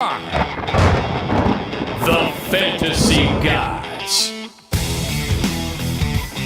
The Fantasy Gods.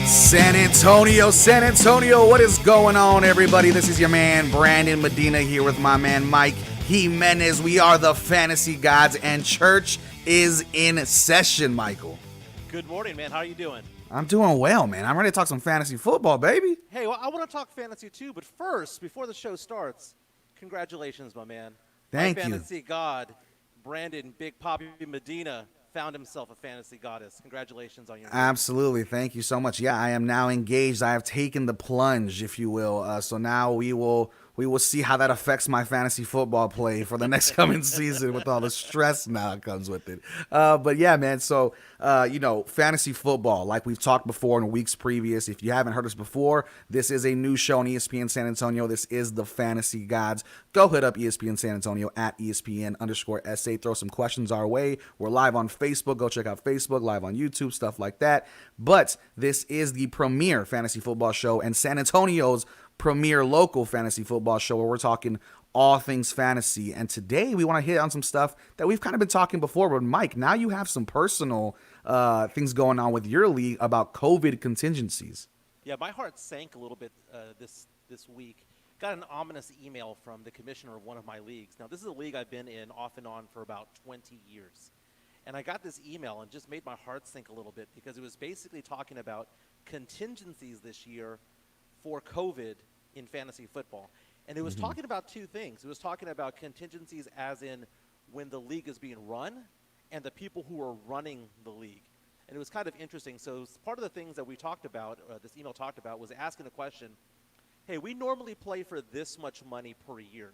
San Antonio, what is going on, everybody? This is your man, Brandon Medina, here with my man, Mike Jimenez. We are the Fantasy Gods, and church is in session, Michael. Good morning, man. How are you doing? I'm doing well, man. I'm ready to talk some fantasy football, baby. Hey, well, I want to talk fantasy too, but first, before the show starts, congratulations, my man. Thank my you. fantasy god, Brandon Big Poppy Medina, found himself a fantasy goddess. Congratulations on your Absolutely. Thank you so much. Yeah, I am now engaged. I have taken the plunge, if you will. So now we will see how that affects my fantasy football play for the next coming season with all the stress now that comes with it. But yeah, man. So, fantasy football, like we've talked before in weeks previous. If you haven't heard us before, this is a new show on ESPN San Antonio. This is the Fantasy Gods. Go hit up ESPN San Antonio at ESPN_SA. Throw some questions our way. We're live on Facebook. Go check out Facebook, live on YouTube, stuff like that. But this is the premier fantasy football show and San Antonio's premier local fantasy football show where we're talking all things fantasy. And today we want to hit on some stuff that we've kind of been talking before. But Mike, now you have some personal things going on with your league about COVID contingencies. Yeah, my heart sank a little bit this week. Got an ominous email from the commissioner of one of my leagues. Now, this is a league I've been in off and on for about 20 years. And I got this email and just made my heart sink a little bit because it was basically talking about contingencies this year for COVID in fantasy football. And it was talking about two things. It was talking about contingencies as in when the league is being run and the people who are running the league. And it was kind of interesting. So part of the things that we talked about, this email talked about, was asking a question, hey, we normally play for this much money per year.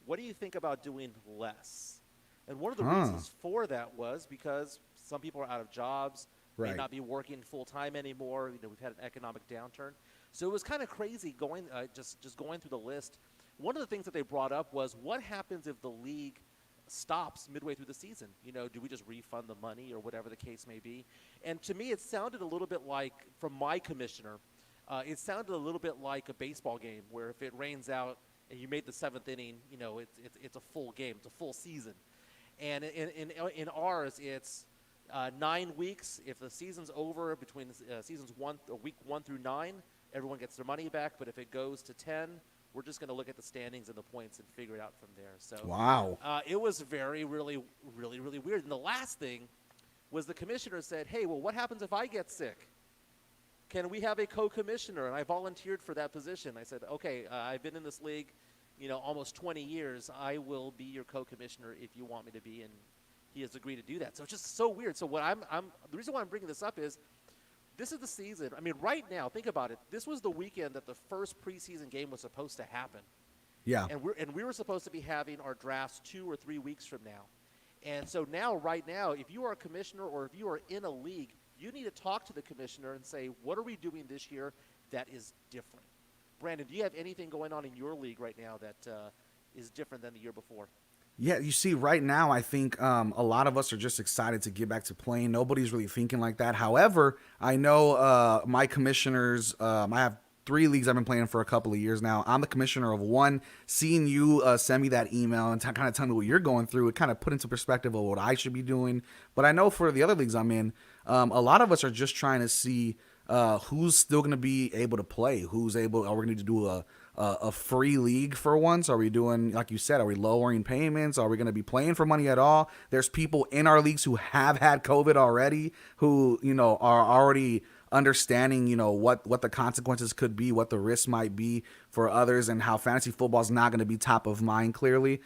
What do you think about doing less? And one of the reasons for that was because some people are out of jobs, may not be working full-time anymore. We've had an economic downturn. So it was kind of crazy going just going through the list. One of the things that they brought up was what happens if the league stops midway through the season? Do we just refund the money or whatever the case may be? And to me, it sounded a little bit like, from my commissioner, it sounded a little bit like a baseball game where if it rains out and you made the seventh inning, it's a full game, it's a full season. And in ours, it's 9 weeks. If the season's over between week 1 through 9, everyone gets their money back. But if it goes to 10, we're just going to look at the standings and the points and figure it out from there. So wow, it was really, really weird. And the last thing was the commissioner said, hey, well, what happens if I get sick? Can we have a co-commissioner? And I volunteered for that position. I said, okay, I've been in this league, almost 20 years. I will be your co-commissioner if you want me to be. And he has agreed to do that. So it's just so weird. So what the reason why I'm bringing this up is this is the season. I mean, right now, think about it. This was the weekend that the first preseason game was supposed to happen. Yeah. And we were supposed to be having our drafts 2 or 3 weeks from now. And so right now, if you are a commissioner or if you are in a league, you need to talk to the commissioner and say, what are we doing this year that is different? Brandon, do you have anything going on in your league right now that is different than the year before? Yeah, you see, right now, I think a lot of us are just excited to get back to playing. Nobody's really thinking like that. However, I know my commissioners, I have 3 leagues I've been playing for a couple of years now. I'm the commissioner of one. Seeing you send me that email and kind of tell me what you're going through, it kind of put into perspective of what I should be doing. But I know for the other leagues I'm in, a lot of us are just trying to see who's still going to be able to play, are we going to do a free league for once? Are we doing, like you said, are we lowering payments? Are we going to be playing for money at all? There's people in our leagues who have had COVID already, who, are already understanding, what the consequences could be, what the risks might be for others, and how fantasy football is not going to be top of mind, clearly.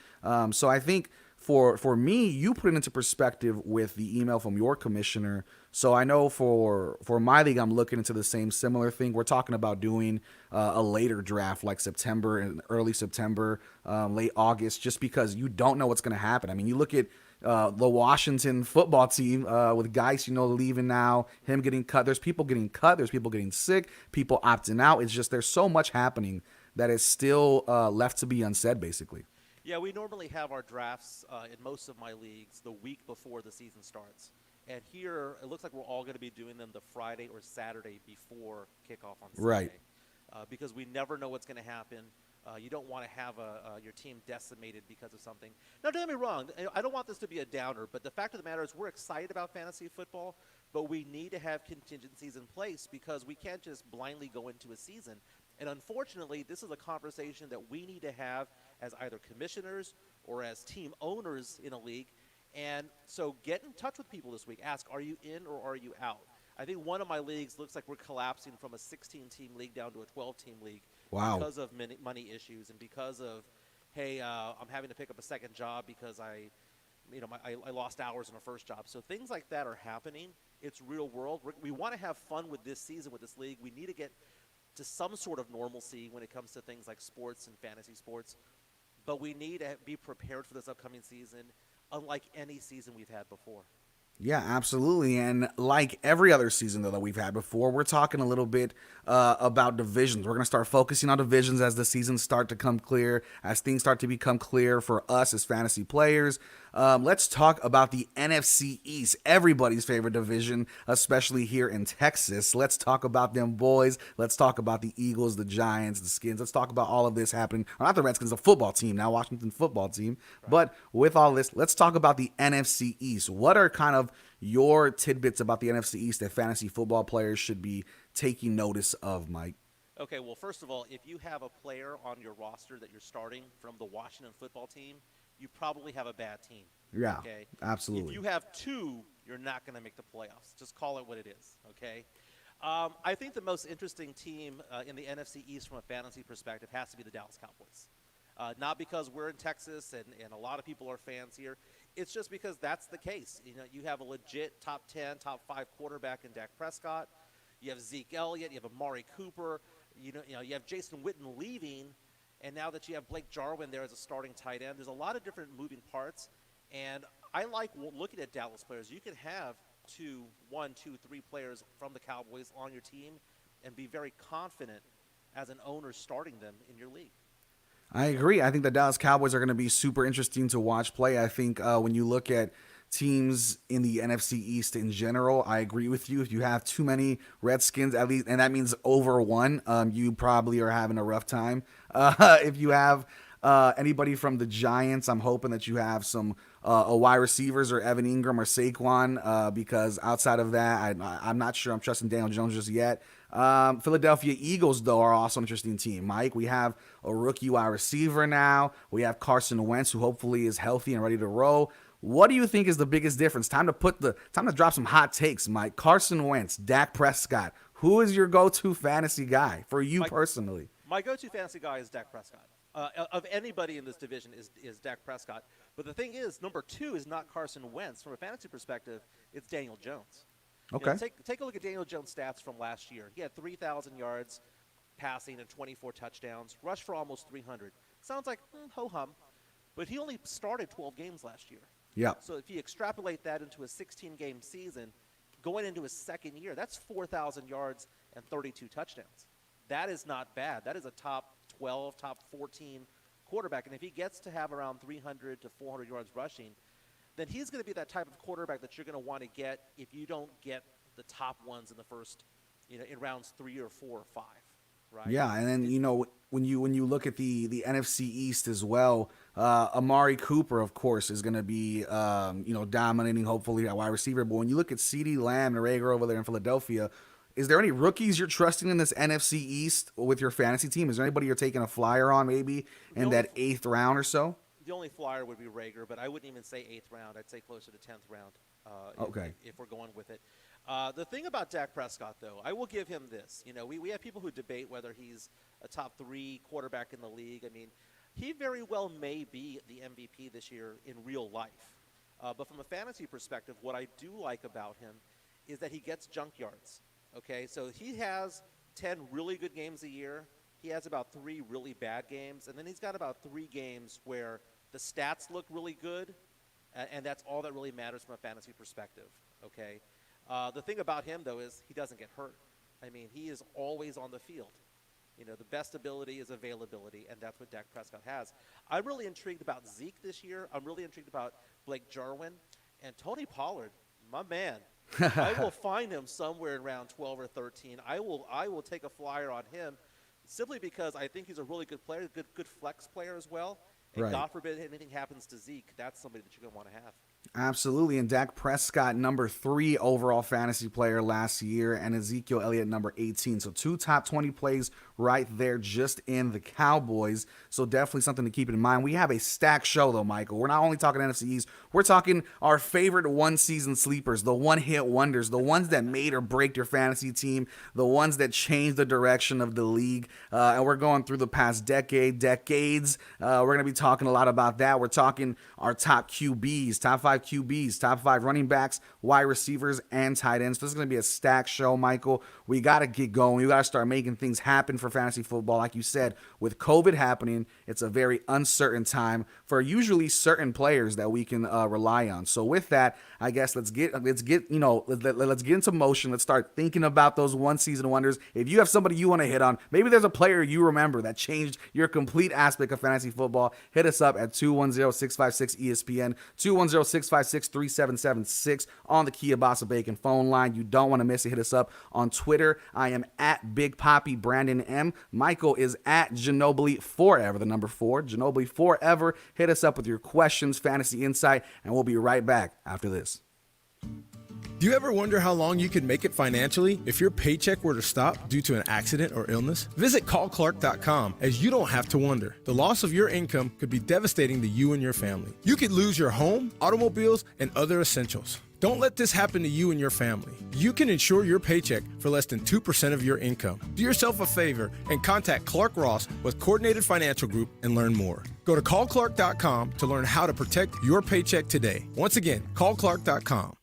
So I think for me, you put it into perspective with the email from your commissioner. So I know for my league, I'm looking into the same similar thing. We're talking about doing a later draft, like September and early September, late August, just because you don't know what's going to happen. I mean, you look at the Washington football team with guys, leaving now, him getting cut. There's people getting cut. There's people getting sick, people opting out. It's just there's so much happening that is still left to be unsaid, basically. Yeah, we normally have our drafts in most of my leagues the week before the season starts. And here, it looks like we're all going to be doing them the Friday or Saturday before kickoff on Sunday. Right. Because we never know what's going to happen. You don't want to have your team decimated because of something. Now, don't get me wrong. I don't want this to be a downer, but the fact of the matter is we're excited about fantasy football, but we need to have contingencies in place because we can't just blindly go into a season. And unfortunately, this is a conversation that we need to have as either commissioners or as team owners in a league. And so get in touch with people this week. Ask, are you in or are you out? I think one of my leagues looks like we're collapsing from a 16-team league down to a 12-team league. Wow. Because of money issues and because of, hey, I'm having to pick up a second job because I lost hours in a first job. So things like that are happening. It's real world. We want to have fun with this season, with this league. We need to get to some sort of normalcy when it comes to things like sports and fantasy sports. But we need to be prepared for this upcoming season, unlike any season we've had before. Yeah, absolutely. And like every other season, though, that we've had before, we're talking a little bit about divisions. We're going to start focusing on divisions as the seasons start to come clear, as things start to become clear for us as fantasy players. Let's talk about the NFC East, everybody's favorite division, especially here in Texas. Let's talk about them boys. Let's talk about the Eagles, the Giants, the Skins. Let's talk about all of this happening. Well, not the Redskins, the football team, now Washington football team. Right. But with all this, let's talk about the NFC East. What are kind of your tidbits about the NFC East that fantasy football players should be taking notice of, Mike? Okay, well, first of all, if you have a player on your roster that you're starting from the Washington football team, you probably have a bad team. Yeah, okay? Absolutely. If you have two, you're not going to make the playoffs. Just call it what it is, okay? I think the most interesting team in the NFC East from a fantasy perspective has to be the Dallas Cowboys. Not because we're in Texas and a lot of people are fans here. It's just because that's the case. You know, you have a legit top 10, top 5 quarterback in Dak Prescott. You have Zeke Elliott. You have Amari Cooper. You have Jason Witten leaving. And now that you have Blake Jarwin there as a starting tight end, there's a lot of different moving parts. And I like looking at Dallas players. You can have 1, 2, 3 players from the Cowboys on your team and be very confident as an owner starting them in your league. I agree. I think the Dallas Cowboys are going to be super interesting to watch play. I think when you look at teams in the NFC East in general, I agree with you. If you have too many Redskins, at least, and that means over one, you probably are having a rough time. If you have anybody from the Giants, I'm hoping that you have some wide receivers or Evan Ingram or Saquon, because outside of that, I'm not sure I'm trusting Daniel Jones just yet. Philadelphia Eagles, though, are also an interesting team. Mike, we have a rookie wide receiver now. We have Carson Wentz, who hopefully is healthy and ready to roll. What do you think is the biggest difference? Time to drop some hot takes, Mike. Carson Wentz, Dak Prescott. Who is your go-to fantasy guy for you personally? My go-to fantasy guy is Dak Prescott. Of anybody in this division is Dak Prescott. But the thing is, number 2 is not Carson Wentz. From a fantasy perspective, it's Daniel Jones. Okay. You know, take a look at Daniel Jones' stats from last year. He had 3,000 yards passing and 24 touchdowns, rushed for almost 300. Sounds like ho-hum, but he only started 12 games last year. Yeah. So if you extrapolate that into a 16-game season, going into his second year, that's 4,000 yards and 32 touchdowns. That is not bad. That is a top 12, top 14 quarterback. And if he gets to have around 300 to 400 yards rushing, then he's going to be that type of quarterback that you're going to want to get if you don't get the top ones in the first, in rounds 3 or 4 or 5, right? Yeah, and then when you look at the NFC East as well, Amari Cooper, of course, is going to be dominating hopefully at wide receiver. But when you look at CeeDee Lamb and Rager over there in Philadelphia, is there any rookies you're trusting in this NFC East with your fantasy team? Is there anybody you're taking a flyer on maybe in that 8th round or so? The only flyer would be Rager, but I wouldn't even say 8th round. I'd say closer to 10th round. If we're going with it. The thing about Dak Prescott, though, I will give him this. We have people who debate whether he's a top 3 quarterback in the league. I mean, he very well may be the MVP this year in real life. But from a fantasy perspective, what I do like about him is that he gets junk yards. Okay, so he has 10 really good games a year. He has about 3 really bad games. And then he's got about 3 games where the stats look really good, and that's all that really matters from a fantasy perspective, okay? The thing about him, though, is he doesn't get hurt. I mean, he is always on the field. The best ability is availability, and that's what Dak Prescott has. I'm really intrigued about Zeke this year. I'm really intrigued about Blake Jarwin. And Tony Pollard, my man, I will find him somewhere in round 12 or 13. I will take a flyer on him simply because I think he's a really good player, good flex player as well. And Right. God forbid anything happens to Zeke, that's somebody that you're going to want to have. Absolutely. And Dak Prescott, number 3 overall fantasy player last year, and Ezekiel Elliott, number 18. So 2 top 20 plays right there just in the Cowboys. So definitely something to keep in mind. We have a stacked show, though, Michael. We're not only talking NFC East, we're talking our favorite one-season sleepers, the one-hit wonders, the ones that made or break your fantasy team, the ones that changed the direction of the league. And we're going through the past decades. We're going to be talking a lot about that. We're talking our top QBs, top 5 QBs, top 5 running backs, wide receivers, and tight ends. This is going to be a stacked show, Michael. We got to get going. We got to start making things happen for fantasy football. Like you said, with COVID happening, it's a very uncertain time for usually certain players that we can rely on. So with that, I guess let's get into motion. Let's start thinking about those one-season wonders. If you have somebody you want to hit on, maybe there's a player you remember that changed your complete aspect of fantasy football, hit us up at 210-656-ESPN, 210-656-3776 on the Kielbasa Bacon phone line. You don't want to miss it. Hit us up on Twitter. I am at Big Poppy Brandon M. Michael is at Ginobili Forever, the number 4. Ginobili Forever. Hit us up with your questions, fantasy insight, and we'll be right back after this. Do you ever wonder how long you could make it financially if your paycheck were to stop due to an accident or illness? Visit callclark.com, as you don't have to wonder. The loss of your income could be devastating to you and your family. You could lose your home, automobiles, and other essentials. Don't let this happen to you and your family. You can insure your paycheck for less than 2% of your income. Do yourself a favor and contact Clark Ross with Coordinated Financial Group and learn more. Go to callclark.com to learn how to protect your paycheck today. Once again, callclark.com.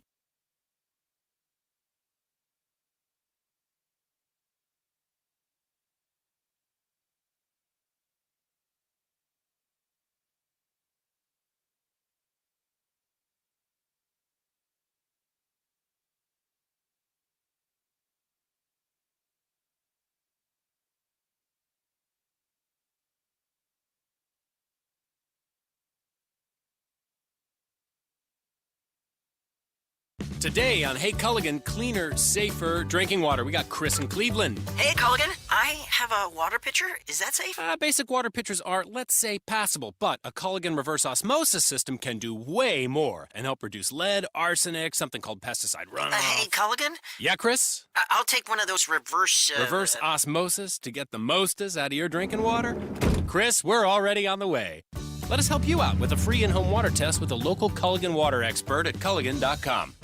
Today on Hey Culligan, cleaner, safer drinking water. We got Chris in Cleveland. Hey, Culligan, I have a water pitcher. Is that safe? Basic water pitchers are, let's say, passable, but a Culligan reverse osmosis system can do way more and help reduce lead, arsenic, something called pesticide runoff. Hey, Culligan? Yeah, Chris? I'll take one of those reverse Osmosis to get the mostest out of your drinking water? Chris, we're already on the way. Let us help you out with a free in-home water test with a local Culligan water expert at Culligan.com.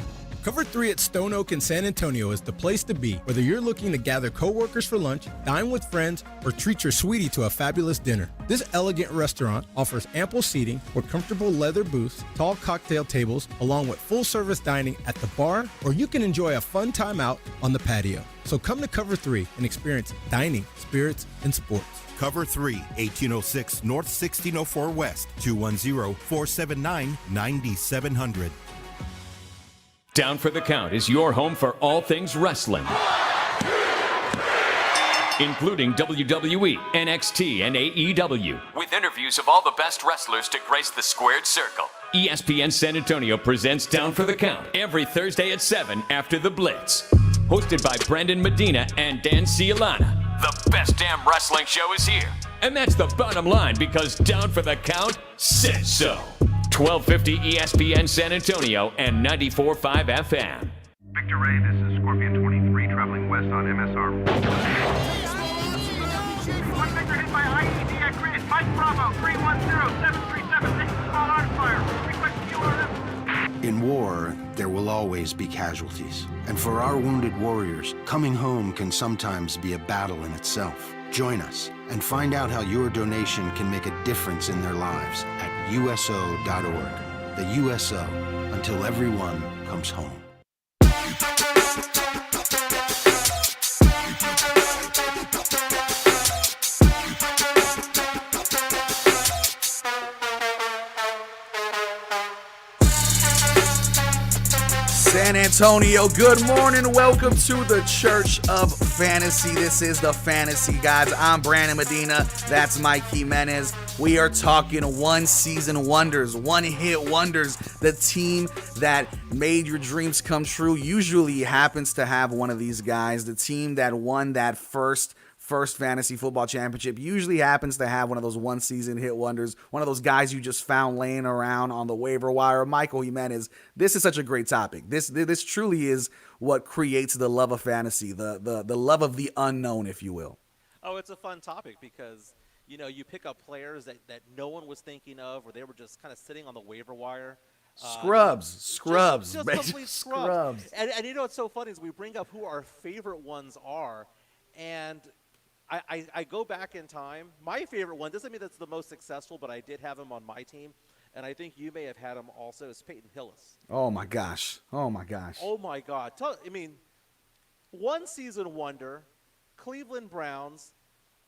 Cover 3 at Stone Oak in San Antonio is the place to be, whether you're looking to gather coworkers for lunch, dine with friends, or treat your sweetie to a fabulous dinner. This elegant restaurant offers ample seating with comfortable leather booths, tall cocktail tables, along with full-service dining at the bar, or you can enjoy a fun time out on the patio. So come to Cover 3 and experience dining, spirits, and sports. Cover 3, 1806 North 1604 West, 210-479-9700. Down for the Count is your home for all things wrestling, including WWE, NXT, and AEW, with interviews of all the best wrestlers to grace the squared circle. ESPN San Antonio presents Down for the Count every Thursday at 7 after the Blitz. Hosted by Brandon Medina and Dan Cialana. The best damn wrestling show is here. And that's the bottom line, because Down for the Count says so. 1250 ESPN San Antonio and 94.5 FM. Victor Ray, this is Scorpion 23 traveling west on MSR. One Victor hit by IED at grid. Mike Bravo, 310-737. This is small arms fire. Request QRF. In war, there will always be casualties. And for our wounded warriors, coming home can sometimes be a battle in itself. Join us and find out how your donation can make a difference in their lives at USO.org. The USO, until everyone comes home. San Antonio, good morning. Welcome to the Church of Fantasy. This is the Fantasy Gods. I'm Brandon Medina. That's Mike Jimenez. We are talking one-season wonders, one-hit wonders. The team that made your dreams come true usually happens to have one of these guys. The team that won that first first fantasy football championship usually happens to have one of those one season hit wonders, one of those guys you just found laying around on the waiver wire. Michael Jimenez, this is such a great topic. This truly is what creates the love of fantasy, the love of the unknown, if you will. Oh, it's a fun topic because, you pick up players that no one was thinking of, or they were just kind of sitting on the waiver wire. Scrubs. Just man, complete scrubs. And what's so funny is we bring up who our favorite ones are, and I go back in time. My favorite one doesn't mean that's the most successful, but I did have him on my team, and I think you may have had him also, is Peyton Hillis. Oh, my gosh. Oh, my God. One season wonder, Cleveland Browns.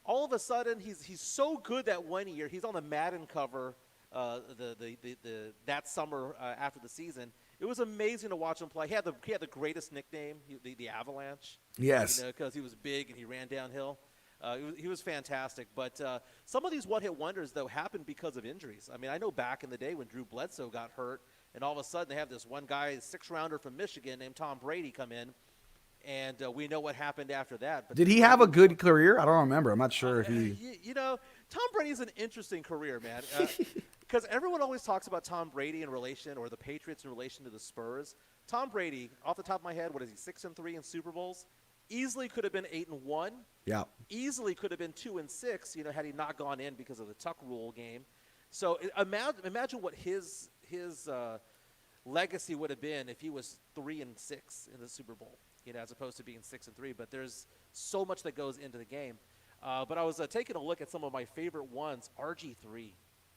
All of a sudden, he's so good that one year. He's on the Madden cover that summer after the season. It was amazing to watch him play. He had the greatest nickname, the Avalanche. Yes. Because he was big and he ran downhill. He was fantastic. But some of these one-hit wonders, though, happened because of injuries. I mean, I know back in the day when Drew Bledsoe got hurt, and all of a sudden they have this one guy, 6th-rounder from Michigan named Tom Brady, come in. And we know what happened after that. But did he have a good career? I don't remember. I'm not sure if he. Tom Brady's an interesting career, man. Because everyone always talks about Tom Brady in relation, or the Patriots in relation to the Spurs. Tom Brady, off the top of my head, what is he, 6-3 in Super Bowls? Easily could have been 8-1. Yeah. Easily could have been 2-6. Had he not gone in because of the Tuck Rule game. So imagine what his legacy would have been if he was 3-6 in the Super Bowl. As opposed to being 6-3, but there's so much that goes into the game. But I was taking a look at some of my favorite ones. RG3.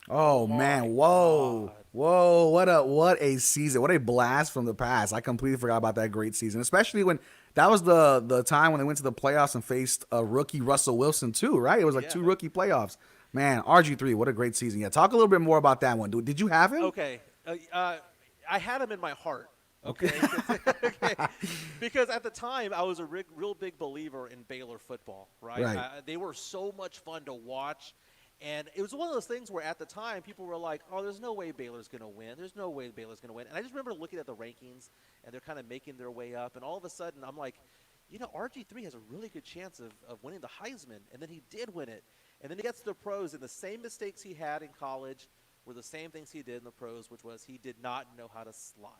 Oh man! Whoa! What a season! What a blast from the past! I completely forgot about that great season, especially when that was the time when they went to the playoffs and faced a rookie Russell Wilson too. Right? It was like 2 rookie playoffs. Man, RG3, what a great season! Yeah, talk a little bit more about that one. Did you have him? Okay, I had him in my heart. Okay. Because at the time, I was a real big believer in Baylor football, right? They were so much fun to watch. And it was one of those things where at the time, people were like, oh, there's no way Baylor's going to win. There's no way Baylor's going to win. And I just remember looking at the rankings, and they're kind of making their way up. And all of a sudden, I'm like, RG3 has a really good chance of winning the Heisman. And then he did win it. And then he gets to the pros, and the same mistakes he had in college were the same things he did in the pros, which was he did not know how to slide.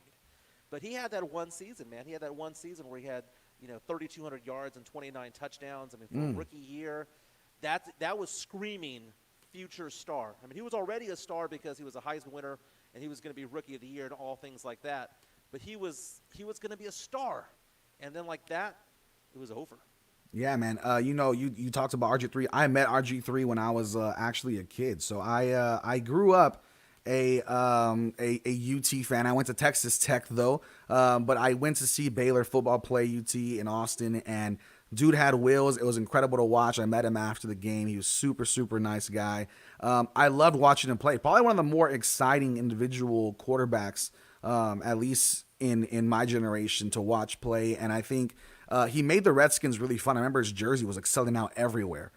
But he had that one season, man. He had that one season where he had, 3,200 yards and 29 touchdowns. I mean, for a rookie year, that was screaming future star. I mean, he was already a star because he was a Heisman winner and he was going to be Rookie of the Year and all things like that. But he was going to be a star, and then like that, it was over. Yeah, man. You talked about RG3. I met RG3 when I was actually a kid. So I grew up a UT fan. I went to Texas Tech though, but I went to see Baylor football play UT in Austin, and dude had wheels. It was incredible to watch. I met him after the game. He was super, super nice guy. I loved watching him play. Probably one of the more exciting individual quarterbacks, at least in my generation, to watch play. And I think he made the Redskins really fun. I remember his jersey was like selling out everywhere.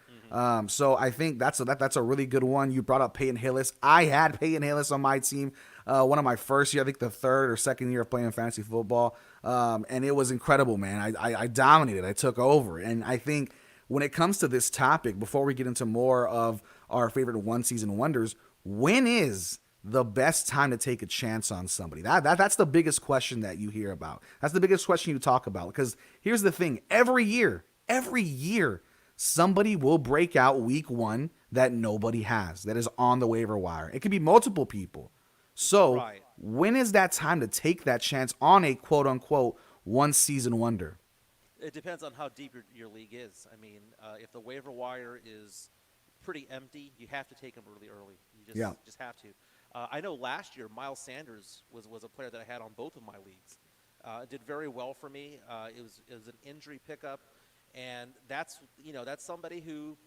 So I think that's a really good one. You brought up Peyton Hillis. I had Peyton Hillis on my team. One of my first year, I think the 3rd or 2nd year of playing fantasy football. And it was incredible, man. I dominated. I took over. And I think when it comes to this topic, before we get into more of our favorite one season wonders, when is the best time to take a chance on somebody? That's the biggest question that you hear about. That's the biggest question you talk about. Because here's the thing. Every year, somebody will break out week 1 that nobody has, that is on the waiver wire. It could be multiple people. So when is that time to take that chance on a quote unquote one season wonder? It depends on how deep your league is. I mean, if the waiver wire is pretty empty, you have to take them really early. You just have to. I know last year Miles Sanders was a player that I had on both of my leagues. Did very well for me. It was an injury pickup. And that's somebody who,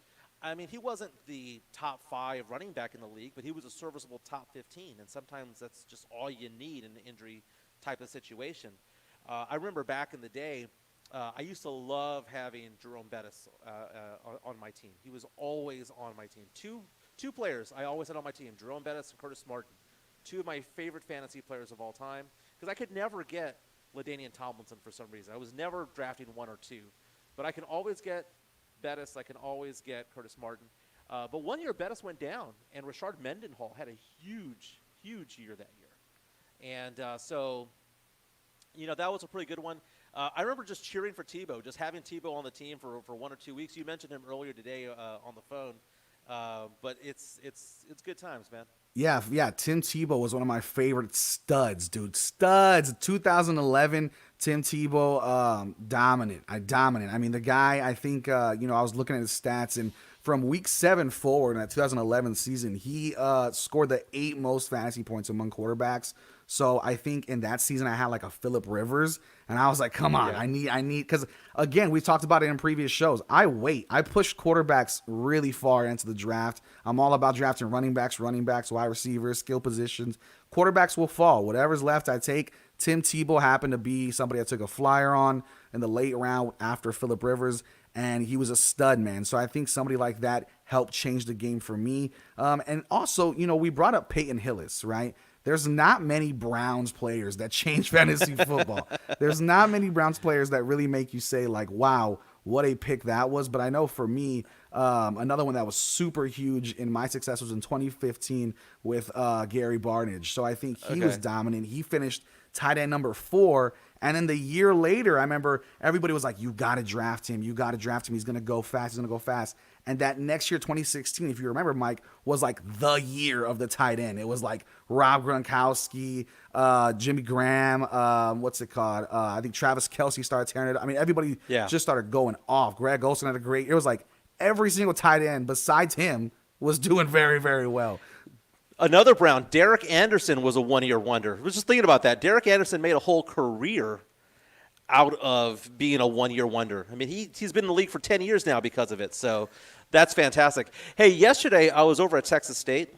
I mean, he wasn't the top 5 running back in the league, but he was a serviceable top 15. And sometimes that's just all you need in an injury type of situation. I remember back in the day, I used to love having Jerome Bettis on my team. He was always on my team. Two players I always had on my team, Jerome Bettis and Curtis Martin. 2 of my favorite fantasy players of all time, because I could never get LaDainian Tomlinson for some reason. I was never drafting 1 or 2. But I can always get Bettis, I can always get Curtis Martin. But 1 year, Bettis went down, and Rashard Mendenhall had a huge, huge year that year. And so, that was a pretty good one. I remember just cheering for Tebow, just having Tebow on the team for 1 or 2 weeks. You mentioned him earlier today on the phone. But it's good times, man. Yeah. Tim Tebow was one of my favorite studs, dude. Studs. 2011, Tim Tebow, dominant. I mean, the guy, I think, I was looking at his stats, and from week 7 forward in that 2011 season, he scored the 8 most fantasy points among quarterbacks. So I think in that season I had like a Phillip Rivers, and I was like, come on, I need, because again, we've talked about it in previous shows. I push quarterbacks really far into the draft. I'm all about drafting running backs, wide receivers, skill positions. Quarterbacks will fall. Whatever's left, I take. Tim Tebow happened to be somebody I took a flyer on in the late round after Phillip Rivers, and he was a stud, man. So I think somebody like that helped change the game for me. And also, we brought up Peyton Hillis, right? There's not many Browns players that change fantasy football. There's not many Browns players that really make you say, like, wow, what a pick that was. But I know for me, another one that was super huge in my success was in 2015 with Gary Barnidge. So I think he was dominant. He finished tight end number 4. And then the year later, I remember everybody was like, you got to draft him. He's going to go fast. And that next year, 2016, if you remember, Mike, was like the year of the tight end. It was like Rob Gronkowski, Jimmy Graham, I think Travis Kelce started tearing it up. I mean, everybody just started going off. Greg Olsen had it was like every single tight end besides him was doing very, very well. Another Brown, Derek Anderson, was a 1 year wonder. I was just thinking about that. Derek Anderson made a whole career out of being a 1 year wonder. I mean, he's been in the league for 10 years now because of it. So that's fantastic. Hey, yesterday I was over at Texas State.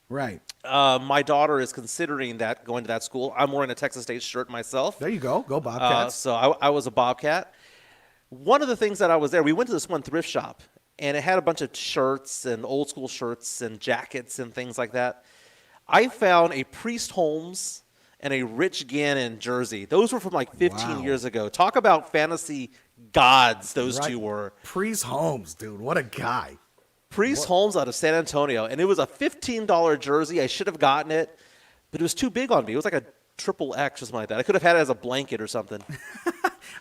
Right. My daughter is considering going to that school. I'm wearing a Texas State shirt myself. There you go. Go Bobcats. So I was a Bobcat. One of the things that I was there, we went to this one thrift shop, and it had a bunch of shirts and old school shirts and jackets and things like that. I found a Priest Holmes and a Rich Gannon jersey. Those were from like 15 years ago. Talk about fantasy gods those two were. Priest Holmes, dude. What a guy. Priest Holmes out of San Antonio. And it was a $15 jersey. I should have gotten it, but it was too big on me. It was like a triple X or something like that. I could have had it as a blanket or something.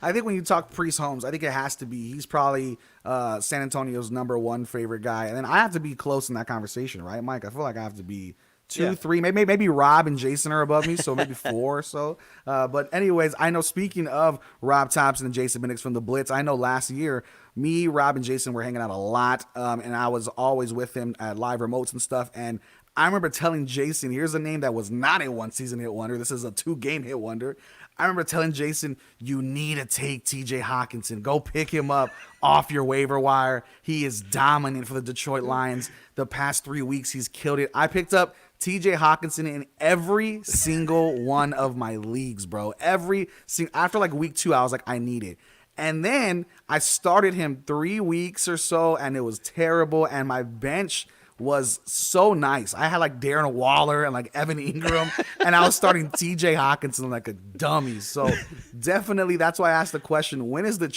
I think when you talk Priest Holmes, I think it has to be, he's probably San Antonio's #1 favorite guy. And then I have to be close in that conversation, right, Mike? I feel like I have to be 2, 3, maybe Rob and Jason are above me, so maybe 4 or so. But anyways, I know, speaking of Rob Thompson and Jason Minix from the Blitz, I know last year, me, Rob, and Jason were hanging out a lot, and I was always with him at live remotes and stuff. And I remember telling Jason, here's a name that was not a 1-season hit wonder. This is a 2-game hit wonder. I remember telling Jason, you need to take TJ Hawkinson. Go pick him up off your waiver wire. He is dominant for the Detroit Lions. The past 3 weeks, he's killed it. I picked up TJ Hawkinson in every single one of my leagues, bro. After like week 2, I was like, I need it. And then I started him 3 weeks or so, and it was terrible. And my bench was so nice. I had like Darren Waller and like Evan Ingram, and I was starting TJ Hawkinson like a dummy. So definitely that's why I asked the question, when is the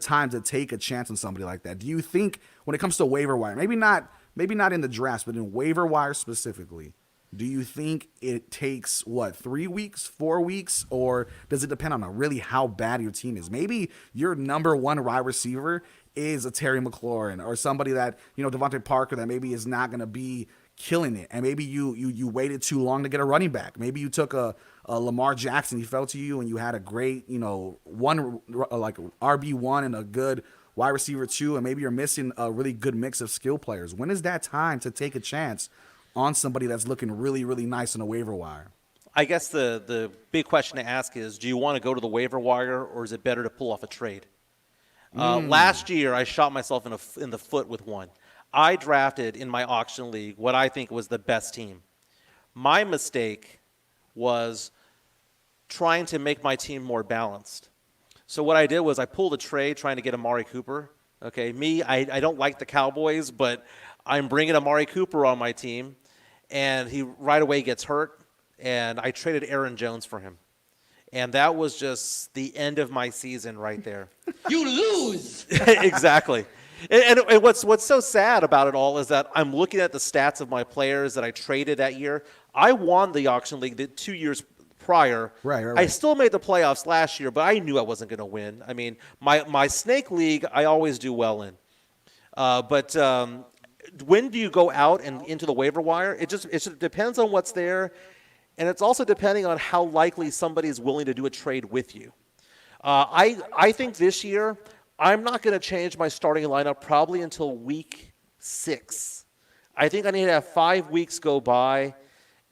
time to take a chance on somebody like that? Do you think when it comes to waiver wire, maybe not in the draft, but in waiver wire specifically, do you think it takes 3 weeks, 4 weeks, or does it depend on really how bad your team is? Maybe your #1 wide receiver is a Terry McLaurin or somebody that, Devontae Parker, that maybe is not going to be killing it. And maybe you waited too long to get a running back. Maybe you took a Lamar Jackson, he fell to you, and you had a great, one like RB1 and a good wide receiver 2, and maybe you're missing a really good mix of skill players. When is that time to take a chance on somebody that's looking really, really nice on a waiver wire? I guess the big question to ask is, do you want to go to the waiver wire, or is it better to pull off a trade? Last year, I shot myself in the foot with one. I drafted in my auction league what I think was the best team. My mistake was trying to make my team more balanced. So what I did was I pulled a trade trying to get Amari Cooper. Okay, I don't like the Cowboys, but I'm bringing Amari Cooper on my team, and he right away gets hurt, and I traded Aaron Jones for him. And that was just the end of my season right there. You lose. Exactly. And what's so sad about it all is that I'm looking at the stats of my players that I traded that year. I won the auction league the 2 years prior. Right. I still made the playoffs last year, but I knew I wasn't going to win. I mean, my snake league, I always do well in. But when do you go out and into the waiver wire? It just depends on what's there, and it's also depending on how likely somebody is willing to do a trade with you. I think this year I'm not going to change my starting lineup probably until week 6. I think I need to have 5 weeks go by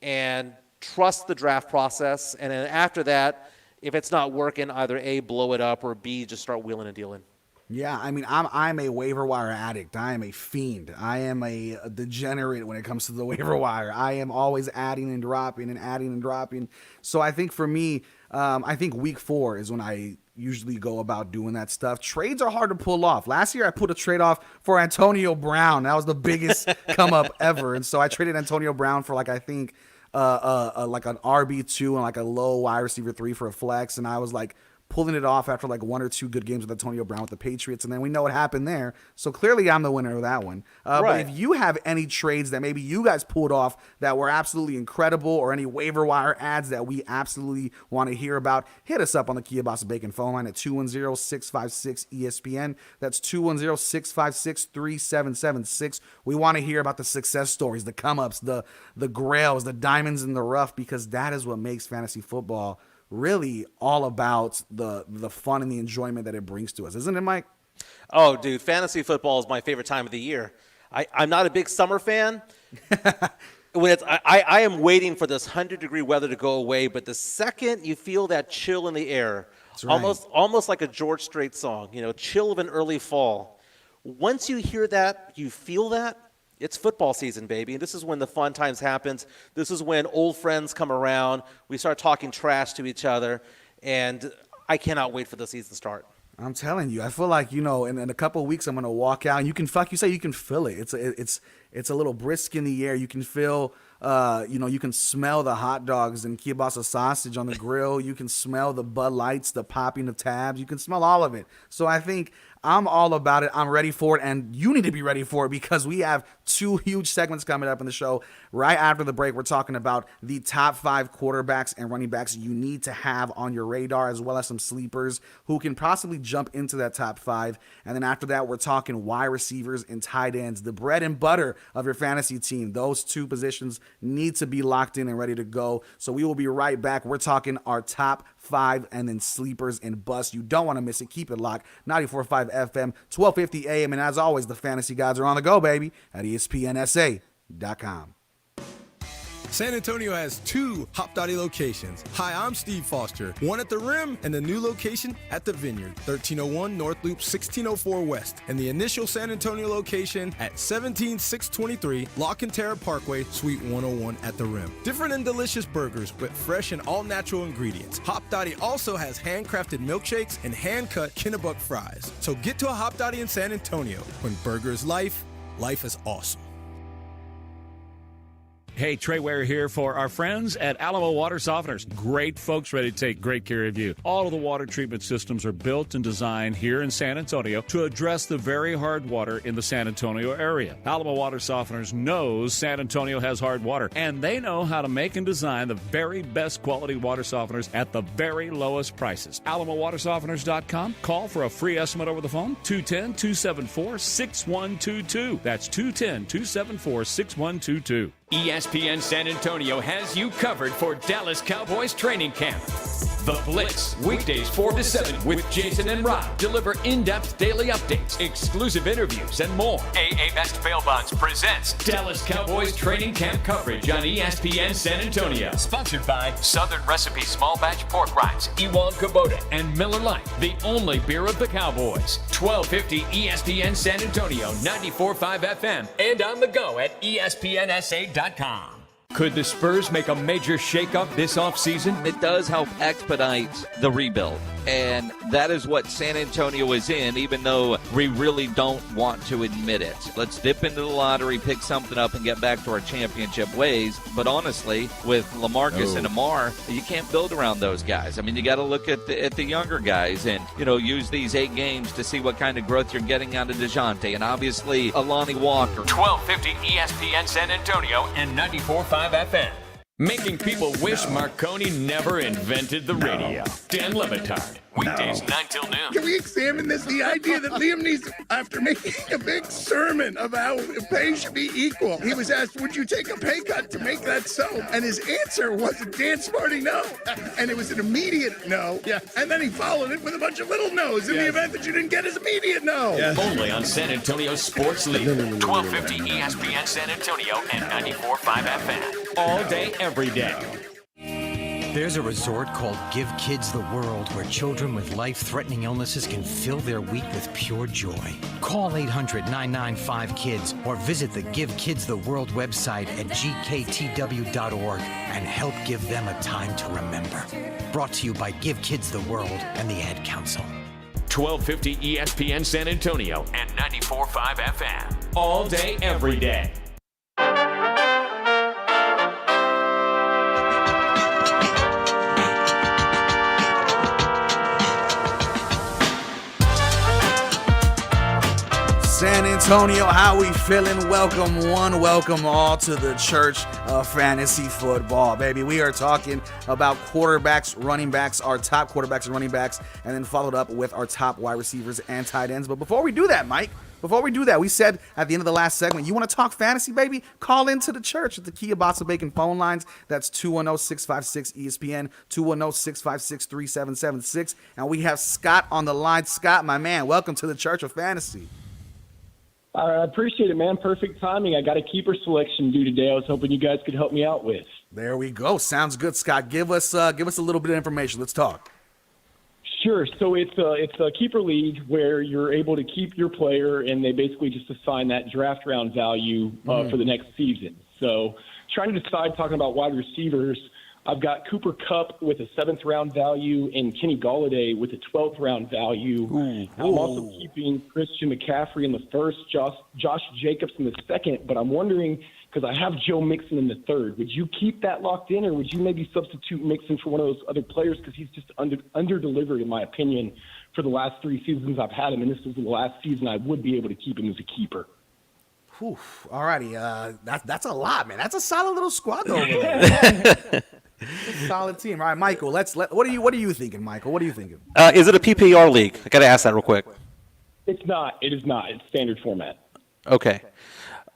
and trust the draft process, and then after that, if it's not working, either A, blow it up, or B, just start wheeling and dealing. Yeah, I mean, I'm a waiver wire addict. I am a fiend. I am a degenerate when it comes to the waiver wire. I am always adding and dropping and adding and dropping. So I think for me, I think week 4 is when I usually go about doing that stuff. Trades are hard to pull off. Last year, I put a trade off for Antonio Brown. That was the biggest come up ever. And so I traded Antonio Brown for like an RB2 and like a low wide receiver 3 for a flex. And I was like pulling it off after like 1 or 2 good games with Antonio Brown with the Patriots. And then we know what happened there. So clearly I'm the winner of that one. Right. But if you have any trades that maybe you guys pulled off that were absolutely incredible, or any waiver wire ads that we absolutely want to hear about, hit us up on the Kia Boss Bacon phone line at 210-656-ESPN. That's 210-656-3776. We want to hear about the success stories, the come-ups, the grails, the diamonds in the rough, because that is what makes fantasy football really all about the fun and the enjoyment that it brings to us. Isn't it, Mike? Oh, dude, fantasy football is my favorite time of the year. I'm not a big summer fan. I am waiting for this 100-degree weather to go away, but the second you feel that chill in the air, right, almost like a George Strait song, chill of an early fall. Once you hear that, you feel that, it's football season, baby. And this is when the fun times happens. This is when old friends come around. We start talking trash to each other. And I cannot wait for the season to start. I'm telling you, I feel like, in a couple of weeks, I'm going to walk out and you can feel it. It's a little brisk in the air. You can feel, you can smell the hot dogs and kielbasa sausage on the grill. You can smell the Bud Lights, the popping of tabs. You can smell all of it. So I think I'm all about it. I'm ready for it, and you need to be ready for it, because we have 2 huge segments coming up in the show. Right after the break, we're talking about the top 5 quarterbacks and running backs you need to have on your radar, as well as some sleepers who can possibly jump into that top 5. And then after that, we're talking wide receivers and tight ends, the bread and butter of your fantasy team. Those 2 positions need to be locked in and ready to go. So we will be right back. We're talking our top 5 and then sleepers and busts. You don't want to miss it. Keep it locked. 94.5 FM, 1250 AM. And as always, the fantasy gods are on the go, baby, at ESPNSA.com. San Antonio has 2 Hop Dottie locations. Hi, I'm Steve Foster. One at the Rim and the new location at the Vineyard, 1301 North Loop, 1604 West. And the initial San Antonio location at 17623 La Cantera Parkway, Suite 101 at the Rim. Different and delicious burgers with fresh and all-natural ingredients. Hop Dottie also has handcrafted milkshakes and hand-cut Kennebuck fries. So get to a Hop Dottie in San Antonio. When burger is life, life is awesome. Hey, Trey Ware here for our friends at Alamo Water Softeners. Great folks ready to take great care of you. All of the water treatment systems are built and designed here in San Antonio to address the very hard water in the San Antonio area. Alamo Water Softeners knows San Antonio has hard water, and they know how to make and design the very best quality water softeners at the very lowest prices. AlamoWaterSofteners.com. Call for a free estimate over the phone, 210-274-6122. That's 210-274-6122. ESPN San Antonio has you covered for Dallas Cowboys training camp. The Blitz, weekdays 4 to 7 with Jason and Rob. Deliver in-depth daily updates, exclusive interviews, and more. AA Best Bail Bonds presents Dallas Cowboys training camp coverage on ESPN San Antonio. Sponsored by Southern Recipe Small Batch Pork Rinds, Ewald Kubota, and Miller Lite, the only beer of the Cowboys. 1250 ESPN San Antonio, 94.5 FM, and on the go at ESPNSA.com. Could the Spurs make a major shakeup this offseason? It does help expedite the rebuild. And that is what San Antonio is in, even though we really don't want to admit it. Let's dip into the lottery, pick something up, and get back to our championship ways. But honestly, with LaMarcus and Amar, you can't build around those guys. I mean, you got to look at the younger guys and, use these 8 games to see what kind of growth you're getting out of DeJounte. And obviously, Alani Walker. 1250 ESPN San Antonio and 94.5 FM. Making people wish Marconi never invented the radio. Dan Levitard. Weekdays 9 till noon. Can we examine this? The idea that Liam Neeson, after making a big sermon of how pay should be equal, he was asked, would you take a pay cut to make that so? And his answer was a dance party no. And it was an immediate no. Yeah. And then he followed it with a bunch of little no's in the event that you didn't get his immediate no. Yes. Only on San Antonio Sports Leader. 1250 ESPN San Antonio and 94.5 FM. All day, every day. There's a resort called Give Kids the World where children with life-threatening illnesses can fill their week with pure joy. Call 800-995-KIDS or visit the Give Kids the World website at gktw.org and help give them a time to remember. Brought to you by Give Kids the World and the Ad Council. 1250 ESPN San Antonio and 94.5 FM. All day, every day. San Antonio, how we feeling? Welcome one, welcome all to the Church of Fantasy Football, baby. We are talking about quarterbacks, running backs, our top quarterbacks and running backs, and then followed up with our top wide receivers and tight ends. But before we do that, Mike, we said at the end of the last segment, you want to talk fantasy, baby? Call into the church at the Kia Bossa Bacon phone lines. That's 210-656-ESPN, 210-656-3776. And we have Scott on the line. Scott, my man, welcome to the Church of Fantasy. I appreciate it, man. Perfect timing. I got a keeper selection due today. I was hoping you guys could help me out with. There we go. Sounds good, Scott. Give us a little bit of information. Let's talk. Sure. So it's a keeper league where you're able to keep your player, and they basically just assign that draft round value for the next season. So trying to decide, talking about wide receivers, I've got Cooper Kupp with a 7th round value and Kenny Golladay with a 12th round value. I'm also keeping Christian McCaffrey in the first, Josh Jacobs in the second, but I'm wondering, because I have Joe Mixon in the third, would you keep that locked in, or would you maybe substitute Mixon for one of those other players, because he's just under-delivered, in my opinion, for the last 3 seasons I've had him, and this is the last season I would be able to keep him as a keeper. Whew. All righty. That's a lot, man. That's a solid little squad over there. Solid team. All right, Michael, what are you thinking, Michael? What are you thinking? Is it a PPR league? I got to ask that real quick. It's not. It is not. It's standard format. Okay.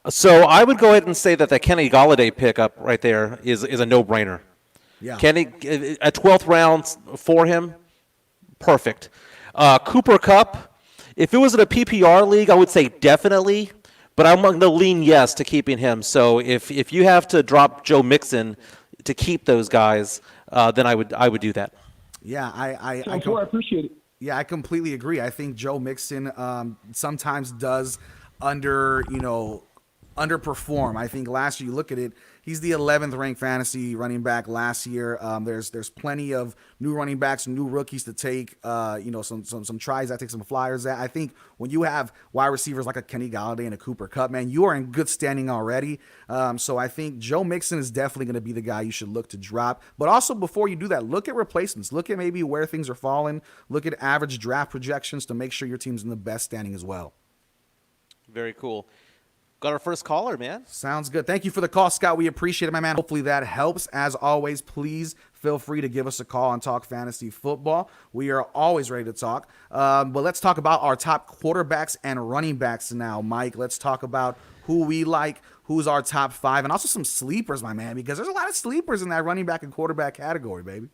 So I would go ahead and say that the Kenny Golladay pickup right there is a no-brainer. Yeah. Kenny, a 12th round for him, perfect. Cooper Kupp, if it was in a PPR league, I would say definitely, but I'm going to lean yes to keeping him. So if you have to drop Joe Mixon to keep those guys, then I would do that. Yeah, I appreciate it. Yeah, I completely agree. I think Joe Mixon sometimes does underperform. I think last year, you look at it, he's the 11th ranked fantasy running back last year. There's plenty of new running backs, new rookies to take. Some tries. I take some flyers. I think when you have wide receivers like a Kenny Golladay and a Cooper Kupp, man, you are in good standing already. So I think Joe Mixon is definitely going to be the guy you should look to drop. But also before you do that, look at replacements. Look at maybe where things are falling. Look at average draft projections to make sure your team's in the best standing as well. Very cool. Got our first caller, man. Sounds good. Thank you for the call, Scott. We appreciate it, my man. Hopefully that helps. As always, please feel free to give us a call and talk fantasy football. We are always ready to talk. But let's talk about our top quarterbacks and running backs now, Mike. Let's talk about who we like, who's our top 5, and also some sleepers, my man, because there's a lot of sleepers in that running back and quarterback category, baby.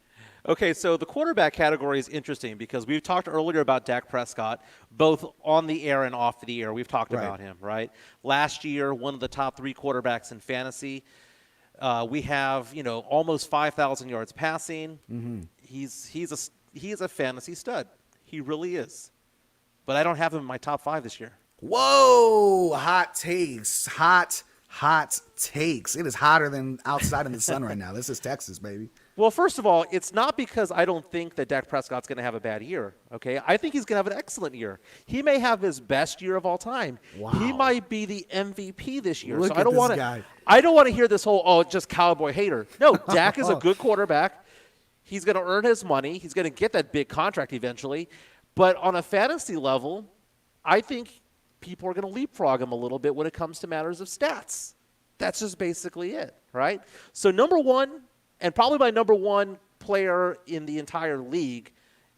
Okay, so the quarterback category is interesting because we've talked earlier about Dak Prescott, both on the air and off the air. We've talked about him, right? Last year, one of the top 3 quarterbacks in fantasy. We have, almost 5,000 yards passing. Mm-hmm. He is a fantasy stud. He really is. But I don't have him in my top 5 this year. Whoa, hot takes, hot takes. It is hotter than outside in the sun right now. This is Texas, baby. Well, first of all, it's not because I don't think that Dak Prescott's going to have a bad year, okay? I think he's going to have an excellent year. He may have his best year of all time. Wow. He might be the MVP this year. Look so at this guy. I don't want to hear this whole, just Cowboy hater. No, Dak is a good quarterback. He's going to earn his money. He's going to get that big contract eventually. But on a fantasy level, I think people are going to leapfrog him a little bit when it comes to matters of stats. That's just basically it, right? So number one, and probably my number one player in the entire league,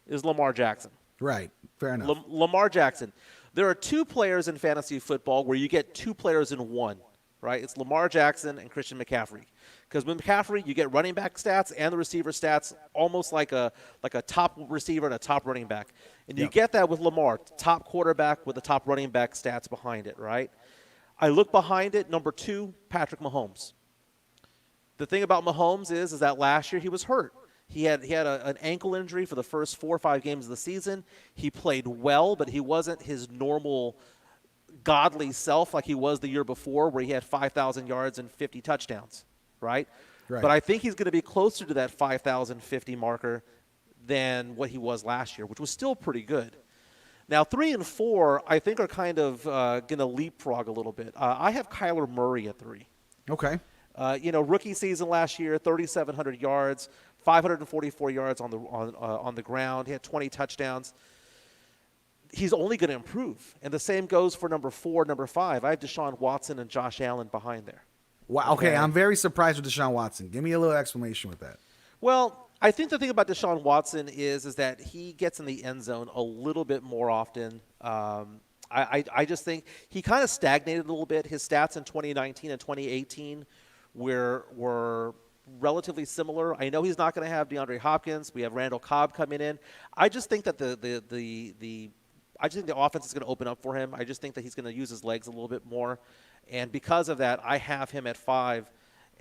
is Lamar Jackson. Right. Fair enough. Lamar Jackson. There are two players in fantasy football where you get two players in one, right? It's Lamar Jackson and Christian McCaffrey. Because with McCaffrey, you get running back stats and the receiver stats almost like a top receiver and a top running back. And you get that with Lamar, top quarterback with the top running back stats behind it, right? I look behind it, number two, Patrick Mahomes. The thing about Mahomes is that last year he was hurt. He had an ankle injury for the first 4 or 5 games of the season. He played well, but he wasn't his normal godly self like he was the year before, where he had 5,000 yards and 50 touchdowns, right? But I think he's going to be closer to that 5,050 marker than what he was last year, which was still pretty good. Now, 3 and 4, I think, are kind of going to leapfrog a little bit. I have Kyler Murray at 3. Okay. Rookie season last year, 3,700 yards, 544 yards on the ground. He had 20 touchdowns. He's only going to improve. And the same goes for number 4, number 5. I have Deshaun Watson and Josh Allen behind there. Wow. Okay, I'm very surprised with Deshaun Watson. Give me a little explanation with that. Well, I think the thing about Deshaun Watson is that he gets in the end zone a little bit more often. I just think he kind of stagnated a little bit. His stats in 2019 and 2018 were relatively similar. I know he's not going to have DeAndre Hopkins. We have Randall Cobb coming in. I just think that the offense is going to open up for him. I just think that he's going to use his legs a little bit more. And because of that, I have him at 5.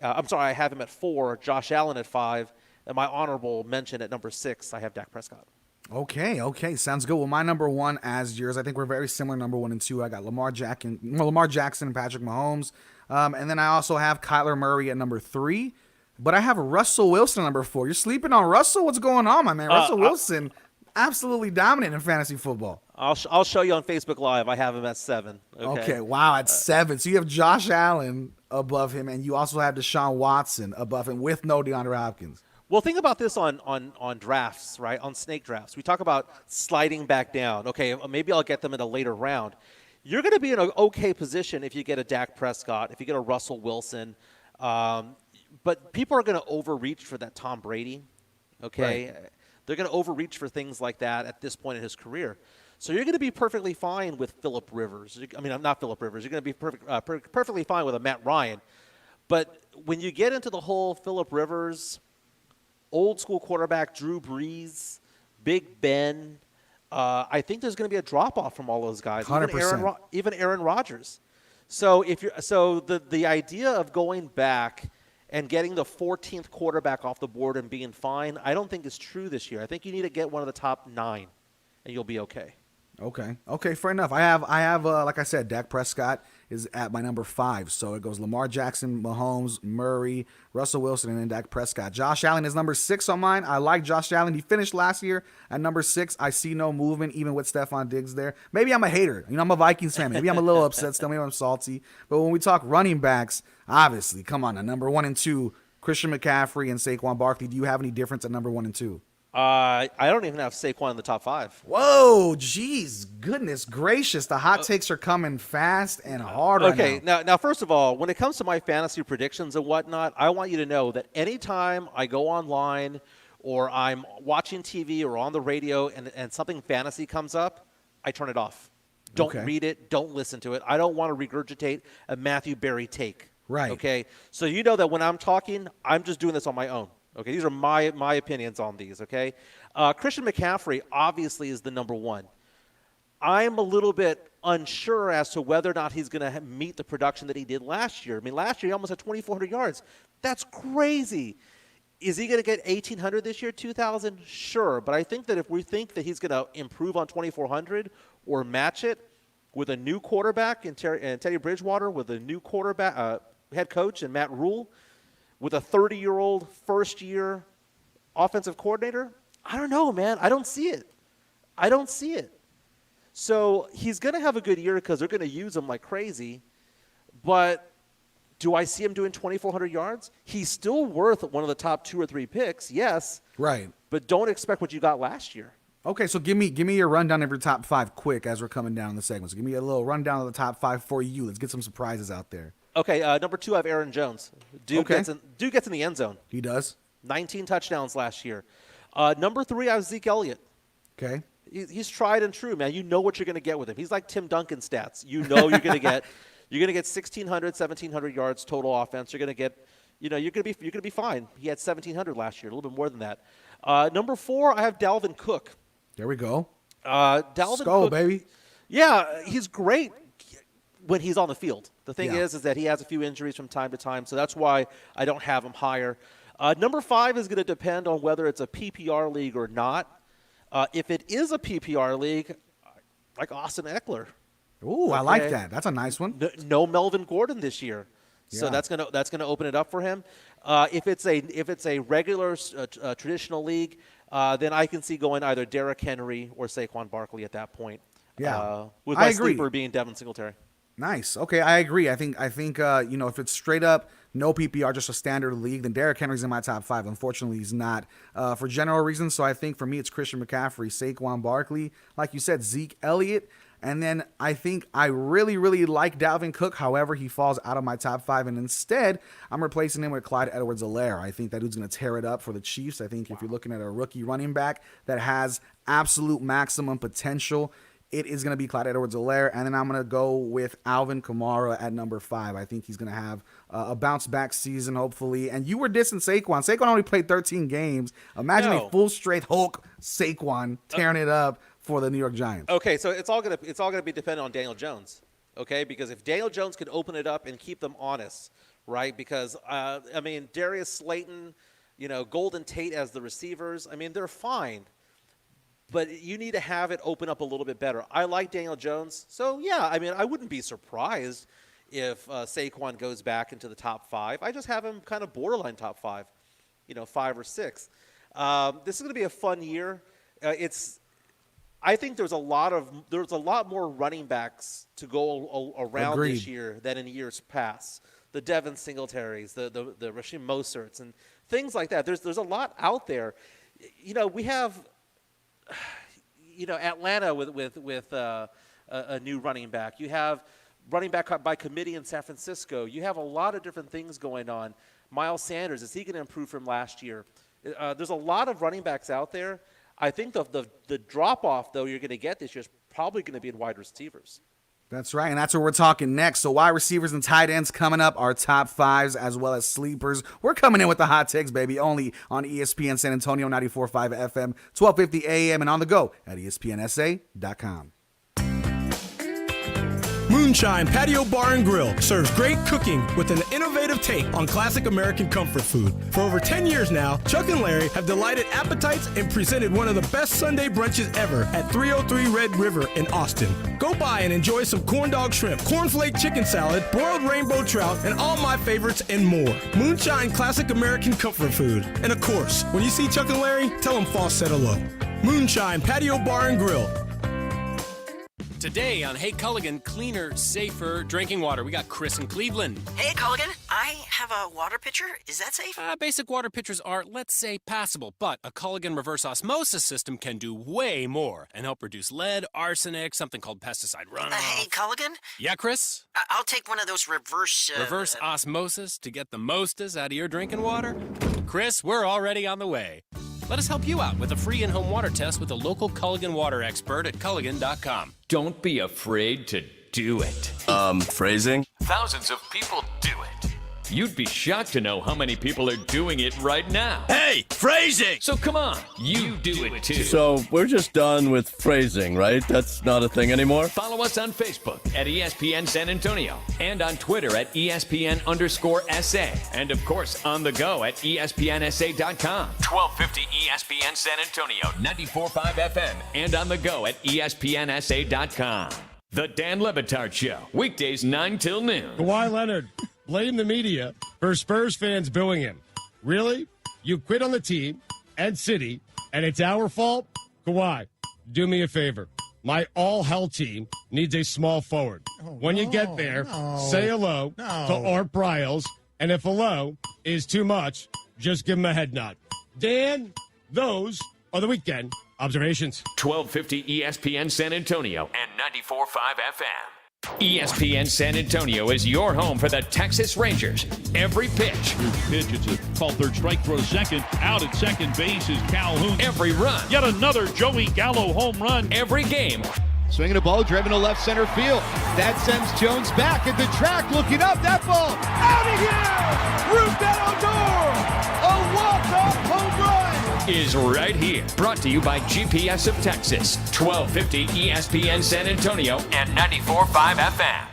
I have him at 4, Josh Allen at 5, and my honorable mention at number 6, I have Dak Prescott. Okay. Sounds good. Well, my number 1 as yours. I think we're very similar, number 1 and 2. I got Lamar Jackson and Patrick Mahomes. And then I also have Kyler Murray at number 3. But I have Russell Wilson at number 4. You're sleeping on Russell? What's going on, my man? Russell Wilson, absolutely dominant in fantasy football. I'll show you on Facebook Live. I have him at 7. Okay, wow, at 7. So you have Josh Allen above him, and you also have Deshaun Watson above him with no DeAndre Hopkins. Well, think about this on drafts, right? On snake drafts. We talk about sliding back down. Okay, maybe I'll get them in a later round. You're going to be in an okay position if you get a Dak Prescott, if you get a Russell Wilson. But people are going to overreach for that Tom Brady, okay? Right. They're going to overreach for things like that at this point in his career. So you're going to be perfectly fine with Phillip Rivers. I mean, I'm not Phillip Rivers. You're going to be perfectly fine with a Matt Ryan. But when you get into the whole Phillip Rivers, old school quarterback Drew Brees, Big Ben, I think there's going to be a drop-off from all those guys, 100%. even Aaron Rodgers. So the idea of going back and getting the 14th quarterback off the board and being fine, I don't think is true this year. I think you need to get one of the top 9, and you'll be okay. Okay, fair enough. I have like I said, Dak Prescott is at my number 5. So it goes Lamar Jackson, Mahomes, Murray, Russell Wilson, and then Dak Prescott. Josh Allen is number 6 on mine. I like Josh Allen. He finished last year at number 6. I see no movement, even with Stephon Diggs there. Maybe I'm a hater. I'm a Vikings fan. Maybe I'm a little upset still. Maybe I'm salty. But when we talk running backs, obviously, come on, number 1 and 2, Christian McCaffrey and Saquon Barkley. Do you have any difference at number 1 and 2? I don't even have Saquon in the top 5. Whoa, geez, goodness gracious. The hot takes are coming fast and hard right now. Now, first of all, when it comes to my fantasy predictions and whatnot, I want you to know that anytime I go online or I'm watching TV or on the radio and something fantasy comes up, I turn it off. Don't read it. Don't listen to it. I don't want to regurgitate a Matthew Berry take. Right. Okay? So you know that when I'm talking, I'm just doing this on my own. Okay, these are my opinions on these, okay? Christian McCaffrey obviously is the number 1. I'm a little bit unsure as to whether or not he's going to meet the production that he did last year. I mean, last year he almost had 2,400 yards. That's crazy. Is he going to get 1,800 this year, 2,000? Sure, but I think that if we think that he's going to improve on 2,400 or match it with a new quarterback in Teddy Bridgewater, with a new quarterback head coach and Matt Rule, with a 30-year-old first-year offensive coordinator, I don't know, man. I don't see it. So he's going to have a good year because they're going to use him like crazy. But do I see him doing 2,400 yards? He's still worth one of the top 2 or 3 picks, yes. Right. But don't expect what you got last year. Okay, so give me your rundown of your top 5 quick as we're coming down the segments. So give me a little rundown of the top 5 for you. Let's get some surprises out there. Okay, number 2, I have Aaron Jones. Dude gets in the end zone. He does. 19 touchdowns last year. Number 3, I have Zeke Elliott. Okay. He's tried and true, man. You know what you're going to get with him. He's like Tim Duncan stats. You know you're going to get 1,600, 1,700 yards total offense. You're going to get, you're going to be fine. He had 1,700 last year, a little bit more than that. Number 4, I have Dalvin Cook. There we go. Dalvin Cook, baby. Yeah, he's great when he's on the field. The thing is that he has a few injuries from time to time, so that's why I don't have him higher. Number 5 is going to depend on whether it's a PPR league or not. If it is a PPR league, like Austin Eckler. Ooh, I like that. That's a nice one. No Melvin Gordon this year, so that's gonna open it up for him. If it's a regular traditional league, then I can see going either Derrick Henry or Saquon Barkley at that point. Yeah, with my sleeper being Devin Singletary. Nice. Okay, I agree. I think if it's straight up no PPR, just a standard league, then Derrick Henry's in my top 5. Unfortunately, he's not for general reasons. So I think for me, it's Christian McCaffrey, Saquon Barkley, like you said, Zeke Elliott. And then I think I really, really like Dalvin Cook. However, he falls out of my top 5. And instead, I'm replacing him with Clyde Edwards-Helaire. I think that dude's going to tear it up for the Chiefs. I think if you're looking at a rookie running back that has absolute maximum potential, it is going to be Clyde Edwards-Helaire. And then I'm going to go with Alvin Kamara at number 5. I think he's going to have a bounce-back season, hopefully. And you were dissing Saquon. Saquon only played 13 games. Imagine a full-strength Hulk Saquon tearing it up for the New York Giants. Okay, so it's all gonna be dependent on Daniel Jones. Okay, because if Daniel Jones can open it up and keep them honest, right? Because Darius Slayton, Golden Tate as the receivers, they're fine. But you need to have it open up a little bit better. I like Daniel Jones. So, yeah, I wouldn't be surprised if Saquon goes back into the top 5. I just have him kind of borderline top 5, 5 or 6. This is going to be a fun year. I think there's a lot more running backs to go around this year than in years past. The Devin Singletaries, the Raheem Mosterts, and things like that. There's a lot out there. We have Atlanta with a new running back. You have running back by committee in San Francisco. You have a lot of different things going on. Miles Sanders, is he going to improve from last year? There's a lot of running backs out there. I think the drop-off, though, you're going to get this year is probably going to be in wide receivers. That's right, and that's what we're talking next. So wide receivers and tight ends coming up, our top 5s as well as sleepers. We're coming in with the hot takes, baby, only on ESPN San Antonio, 94.5 FM, 1250 AM, and on the go at ESPNSA.com. Moonshine Patio Bar and Grill serves great cooking with an innovative take on classic American comfort food. For over 10 years now, Chuck and Larry have delighted appetites and presented one of the best Sunday brunches ever at 303 Red River in Austin. Go by and enjoy some corn dog shrimp, cornflake chicken salad, broiled rainbow trout, and all my favorites and more. Moonshine classic American comfort food. And of course, when you see Chuck and Larry, tell them Foss said hello. Moonshine Patio Bar and Grill. Today on Hey Culligan, cleaner, safer drinking water. We got Chris in Cleveland. Hey, Culligan, I have a water pitcher. Is that safe? Basic water pitchers are, let's say, passable, but a Culligan reverse osmosis system can do way more and help reduce lead, arsenic, something called pesticide runoff. Hey, Culligan? Yeah, Chris? I'll take one of those reverse osmosis to get the mostest out of your drinking water? Chris, we're already on the way. Let us help you out with a free in-home water test with a local Culligan water expert at Culligan.com. Don't be afraid to do it. Phrasing? Thousands of people do it. You'd be shocked to know how many people are doing it right now. Hey, phrasing! So come on, you do it too. So we're just done with phrasing, right? That's not a thing anymore? Follow us on Facebook at ESPN San Antonio and on Twitter at ESPN_SA. And of course, on the go at ESPNSA.com. 1250 ESPN San Antonio, 94.5 FM, and on the go at ESPNSA.com. The Dan Le Batard Show, weekdays 9 till noon. Kawhi Leonard, blame the media for Spurs fans booing him. Really? You quit on the team, and City, and it's our fault? Kawhi, do me a favor. My all-hell team needs a small forward. When you get there, say hello to Art Briles, and if hello is too much, just give him a head nod. Dan, those are the weekend observations. 1250 ESPN San Antonio and 94.5 FM. ESPN San Antonio is your home for the Texas Rangers. Every pitch. Pitch, it's a called third strike, throw second. Out at second base is Calhoun. Every run. Yet another Joey Gallo home run. Every game. Swinging a ball, driven to left center field. That sends Jones back at the track, looking up. That ball out of here! Rougned Odor! A walk-off home run! Is right here. Brought to you by GPS of Texas. 1250 ESPN San Antonio and 94.5 FM.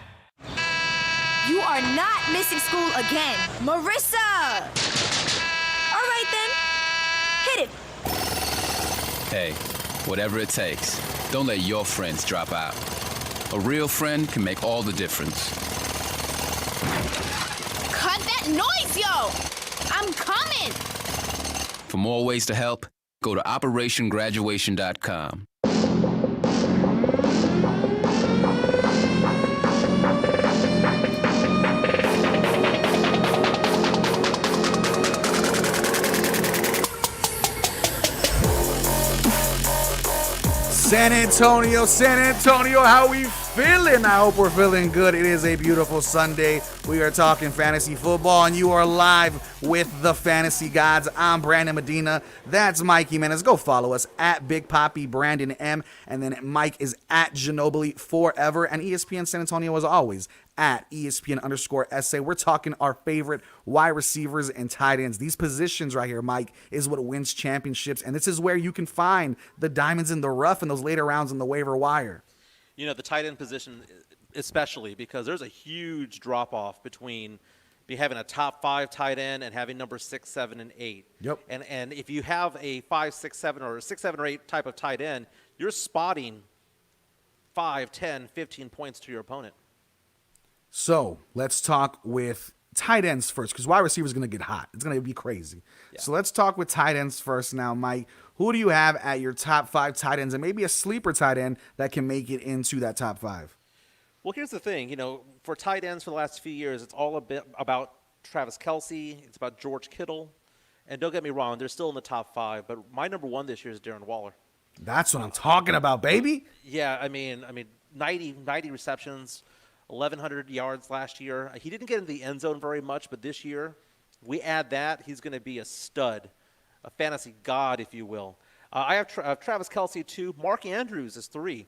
You are not missing school again. Marissa! All right then. Hit it. Hey, whatever it takes, don't let your friends drop out. A real friend can make all the difference. Cut that noise, yo! I'm coming! For more ways to help, go to OperationGraduation.com. San Antonio, how we feeling? I hope we're feeling good. It is a beautiful Sunday. We are talking fantasy football, and you are live with the Fantasy Gods. I'm Brandon Medina. That's Mikey Menace. Go follow us at Big Poppy Brandon M, and then Mike is at Ginobili Forever, and ESPN San Antonio as always at ESPN_SA. We're talking our favorite wide receivers and tight ends. These positions right here, Mike, is what wins championships, and this is where you can find the diamonds in the rough in those later rounds in the waiver wire. You know, the tight end position especially, because there's a huge drop-off between having a top 5 tight end and having number 6, 7, and 8. Yep. And if you have a 5, 6, 7, or a 6, 7, or 8 type of tight end, you're spotting 5, 10, 15 points to your opponent. So let's talk with tight ends first, because wide receiver is going to get hot. It's going to be crazy. Yeah. So let's talk with tight ends first now, Mike. Who do you have at your top 5 tight ends, and maybe a sleeper tight end that can make it into that top 5? Well, here's the thing. You know, for tight ends for the last few years, it's all a bit about Travis Kelce. It's about George Kittle. And don't get me wrong, they're still in the top 5. But my number 1 this year is Darren Waller. That's what I'm talking about, baby. Yeah, I mean, 90 receptions, 1,100 yards last year. He didn't get in the end zone very much, but this year, we add that, he's going to be a stud, a fantasy god, if you will. I have Travis Kelce 2. Mark Andrews is 3.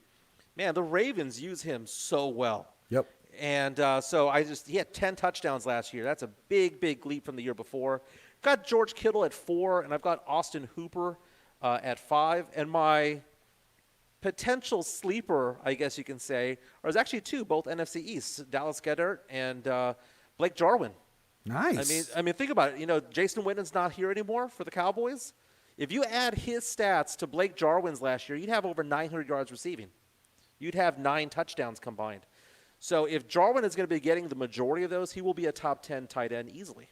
Man, the Ravens use him so well. Yep. And so he had 10 touchdowns last year. That's a big, big leap from the year before. Got George Kittle at 4, and I've got Austin Hooper at 5. And my potential sleeper, I guess you can say, is actually 2, both NFC East, Dallas Goedert and Blake Jarwin. Nice. I mean, think about it. You know, Jason Witten's not here anymore for the Cowboys. If you add his stats to Blake Jarwin's last year, you'd have over 900 yards receiving. You'd have 9 touchdowns combined. So if Jarwin is going to be getting the majority of those, he will be a top 10 tight end easily.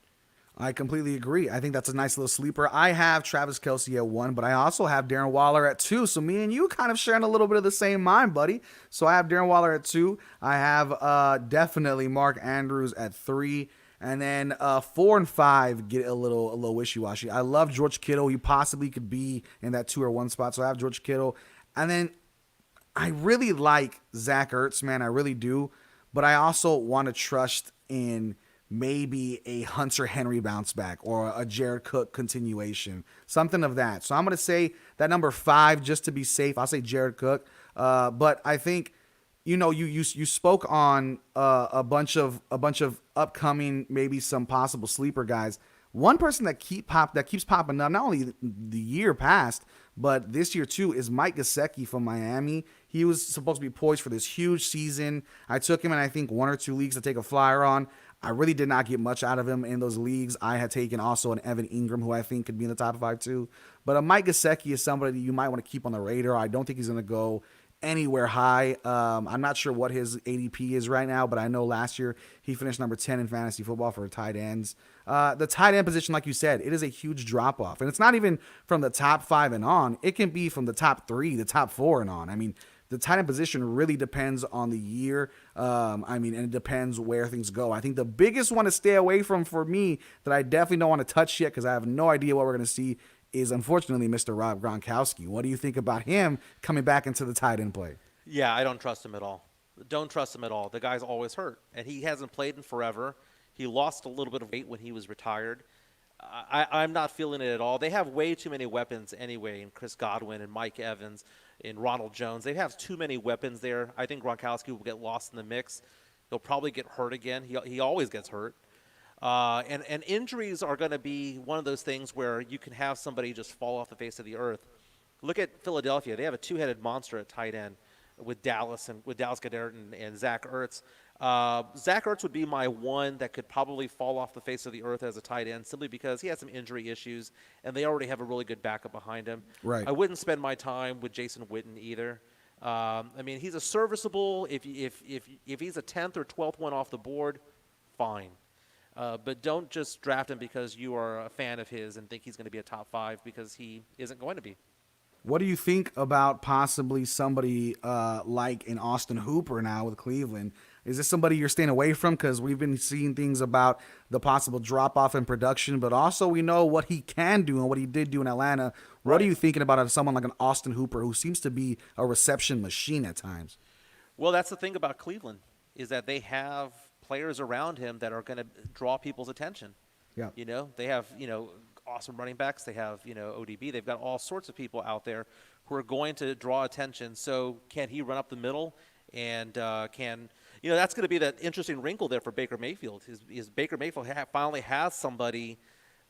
I completely agree. I think that's a nice little sleeper. I have Travis Kelce at 1, but I also have Darren Waller at 2. So me and you kind of sharing a little bit of the same mind, buddy. So I have Darren Waller at 2. I have definitely Mark Andrews at 3. And then 4 and 5 get a little wishy-washy. I love George Kittle. He possibly could be in that 2 or 1 spot. So I have George Kittle. And then I really like Zach Ertz, man. I really do. But I also want to trust in maybe a Hunter Henry bounce back or a Jared Cook continuation, something of that. So I'm going to say that number 5 just to be safe. I'll say Jared Cook. But I think, you know, you spoke on a bunch of upcoming, maybe some possible sleeper guys. One person that keeps popping up, not only the year past, but this year too, is Mike Gesicki from Miami. He was supposed to be poised for this huge season. I took him in, I think, 1 or 2 leagues to take a flyer on. I really did not get much out of him in those leagues. I had taken also an Evan Ingram, who I think could be in the top 5 too. But Mike Gesicki is somebody that you might want to keep on the radar. I don't think he's going to go anywhere high. I'm not sure what his ADP is right now, but I know last year he finished number 10 in fantasy football for tight ends. The tight end position, like you said, it is a huge drop off, and it's not even from the top 5 and on. It can be from the top 3, the top 4 and on. I mean, the tight end position really depends on the year. And it depends where things go. I think the biggest one to stay away from for me that I definitely don't want to touch yet because I have no idea what we're going to see is, unfortunately, Mr. Rob Gronkowski. What do you think about him coming back into the tight end play? Yeah, I don't trust him at all. Don't trust him at all. The guy's always hurt, and he hasn't played in forever. He lost a little bit of weight when he was retired. I'm not feeling it at all. They have way too many weapons anyway in Chris Godwin and Mike Evans and Ronald Jones. They have too many weapons there. I think Gronkowski will get lost in the mix. He'll probably get hurt again. He always gets hurt. And injuries are going to be one of those things where you can have somebody just fall off the face of the earth. Look at Philadelphia. They have a two-headed monster at tight end with Dallas Goedert and Zach Ertz. Zach Ertz would be my one that could probably fall off the face of the earth as a tight end simply because he has some injury issues, and they already have a really good backup behind him. Right. I wouldn't spend my time with Jason Witten either. He's a serviceable. If he's a 10th or 12th one off the board, fine. But don't just draft him because you are a fan of his and think he's going to be a top 5 because he isn't going to be. What do you think about possibly somebody like an Austin Hooper now with Cleveland? Is this somebody you're staying away from? Because we've been seeing things about the possible drop-off in production, but also we know what he can do and what he did do in Atlanta. What are you thinking about someone like an Austin Hooper who seems to be a reception machine at times? Well, that's the thing about Cleveland is that they have players around him that are going to draw people's attention. Yeah. They have, awesome running backs. They have, ODB. They've got all sorts of people out there who are going to draw attention. So can he run up the middle and that's going to be that interesting wrinkle there for Baker Mayfield. Is Baker Mayfield finally has somebody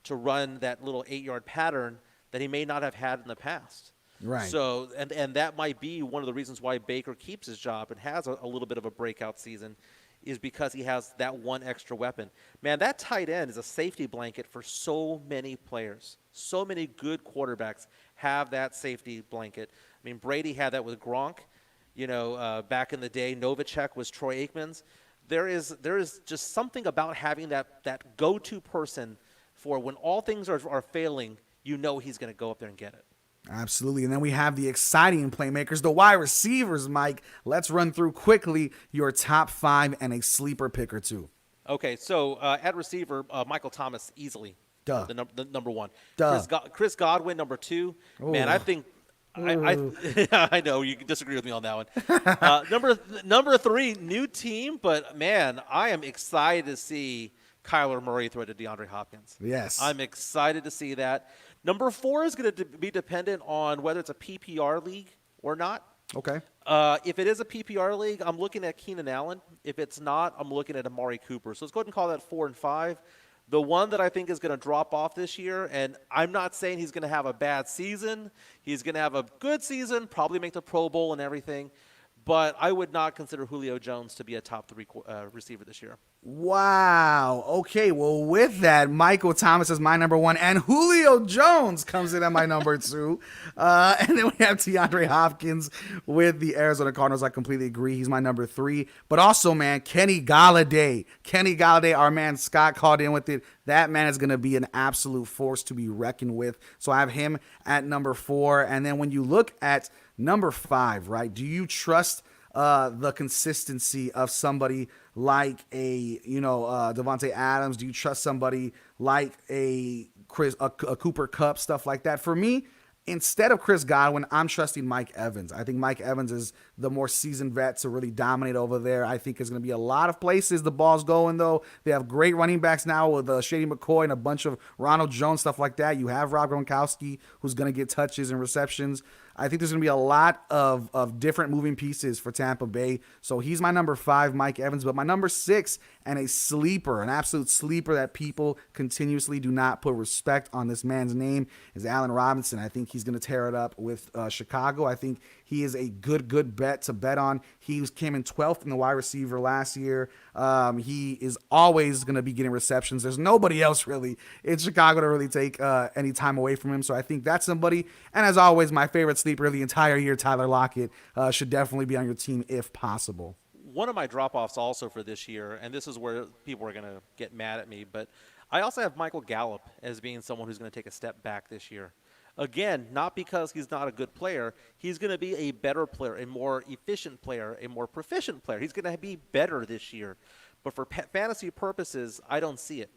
to run that little 8-yard pattern that he may not have had in the past. Right. So, and that might be one of the reasons why Baker keeps his job and has a little bit of a breakout season is because he has that one extra weapon. Man, that tight end is a safety blanket for so many players. So many good quarterbacks have that safety blanket. I mean, Brady had that with Gronk. Back in the day, Novacek was Troy Aikman's. There is just something about having that go-to person for when all things are failing, he's going to go up there and get it. Absolutely. And then we have the exciting playmakers, the wide receivers, Mike. Let's run through quickly your top 5 and a sleeper pick or two. Okay, so at receiver, Michael Thomas easily. Duh. The number 1. Duh. Chris Godwin, number 2. Ooh. Man, I think I know you disagree with me on that one. Number 3, new team, but man, I am excited to see Kyler Murray throw to DeAndre Hopkins. Yes. I'm excited to see that. Number 4 is going to be dependent on whether it's a PPR league or not. Okay. If it is a PPR league, I'm looking at Keenan Allen. If it's not, I'm looking at Amari Cooper. So let's go ahead and call that 4 and 5. The one that I think is going to drop off this year, and I'm not saying he's going to have a bad season. He's going to have a good season, probably make the Pro Bowl and everything. But I would not consider Julio Jones to be a top 3 receiver this year. Wow. Okay, well, with that, Michael Thomas is my number 1, and Julio Jones comes in at my number 2. And then we have DeAndre Hopkins with the Arizona Cardinals. I completely agree. He's my number 3. But also, man, Kenny Galladay. Our man Scott called in with it. That man is going to be an absolute force to be reckoned with. So I have him at number 4. And then when you look at number 5, right, do you trust the consistency of somebody like a Devontae Adams? Do you trust somebody like a Cooper Kupp, stuff like that? For me, instead of Chris Godwin, I'm trusting Mike Evans. I think Mike Evans is the more seasoned vet to really dominate over there. I think there's going to be a lot of places the ball's going, though. They have great running backs now with Shady McCoy and a bunch of Ronald Jones, stuff like that. You have Rob Gronkowski, who's going to get touches and receptions. I think there's going to be a lot of different moving pieces for Tampa Bay. So he's my number 5, Mike Evans. But my number 6 and a sleeper, an absolute sleeper that people continuously do not put respect on this man's name is Allen Robinson. I think he's going to tear it up with Chicago. I think he is a good bet to bet on. He came in 12th in the wide receiver last year. He is always going to be getting receptions. There's nobody else really in Chicago to really take any time away from him. So I think that's somebody. And as always, my favorite sleeper of the entire year, Tyler Lockett, should definitely be on your team if possible. One of my drop-offs also for this year, and this is where people are going to get mad at me, but I also have Michael Gallup as being someone who's going to take a step back this year. Again, not because he's not a good player. He's going to be a better player, a more efficient player, a more proficient player. He's going to be better this year. But for fantasy purposes, I don't see it.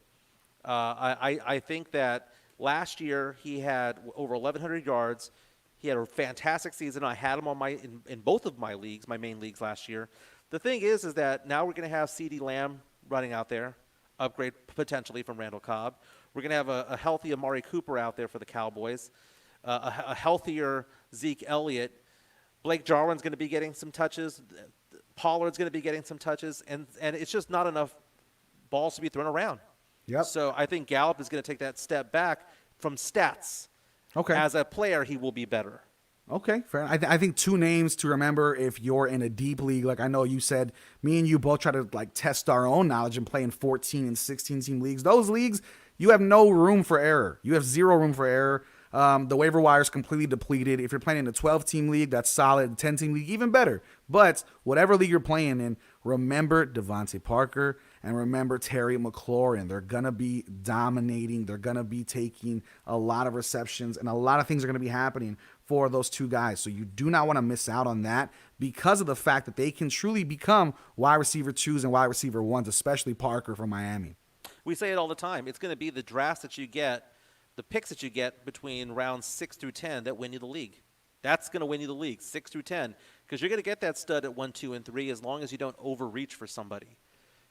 I think that last year he had over 1,100 yards. He had a fantastic season. I had him on in both of my leagues, my main leagues last year. The thing is that now we're going to have CeeDee Lamb running out there, upgrade potentially from Randall Cobb. We're going to have a healthy Amari Cooper out there for the Cowboys, a healthier Zeke Elliott. Blake Jarwin's going to be getting some touches. Pollard's going to be getting some touches, and it's just not enough balls to be thrown around. Yep. So I think Gallup is going to take that step back from stats. Okay. As a player, he will be better. Okay, fair. I think two names to remember if you're in a deep league. Like I know you said, me and you both try to like test our own knowledge and play in 14 and 16 team leagues. Those leagues, you have no room for error. You have zero room for error. The waiver wire is completely depleted. If you're playing in a 12-team league, that's solid. 10-team league, even better. But whatever league you're playing in, remember Devontae Parker and remember Terry McLaurin. They're going to be dominating. They're going to be taking a lot of receptions, and a lot of things are going to be happening for those two guys. So you do not want to miss out on that because of the fact that they can truly become wide receiver 2s and wide receiver 1s, especially Parker from Miami. We say it all the time. It's going to be the drafts that you get, the picks that you get between rounds 6 through 10 that win you the league. That's going to win you the league, 6 through 10, because you're going to get that stud at 1, 2, and 3 as long as you don't overreach for somebody.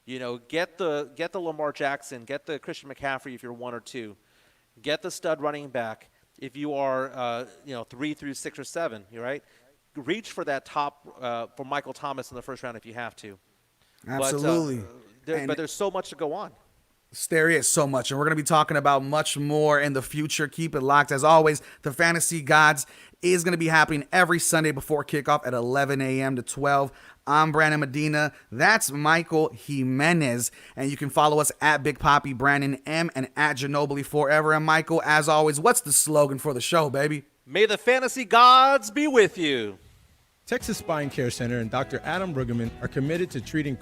You know, get the Lamar Jackson, get the Christian McCaffrey if you're 1 or 2, get the stud running back if you are 3 through 6 or 7. You're right. Reach for that top for Michael Thomas in the first round if you have to. Absolutely. But there's so much to go on. There is so much, and we're going to be talking about much more in the future. Keep it locked. As always, the Fantasy Gods is going to be happening every Sunday before kickoff at 11 a.m. to 12. I'm Brandon Medina. That's Michael Jimenez. And you can follow us at Big Poppy Brandon M and at Ginobili Forever. And Michael, as always, what's the slogan for the show, baby? May the Fantasy Gods be with you. Texas Spine Care Center and Dr. Adam Brueggemann are committed to treating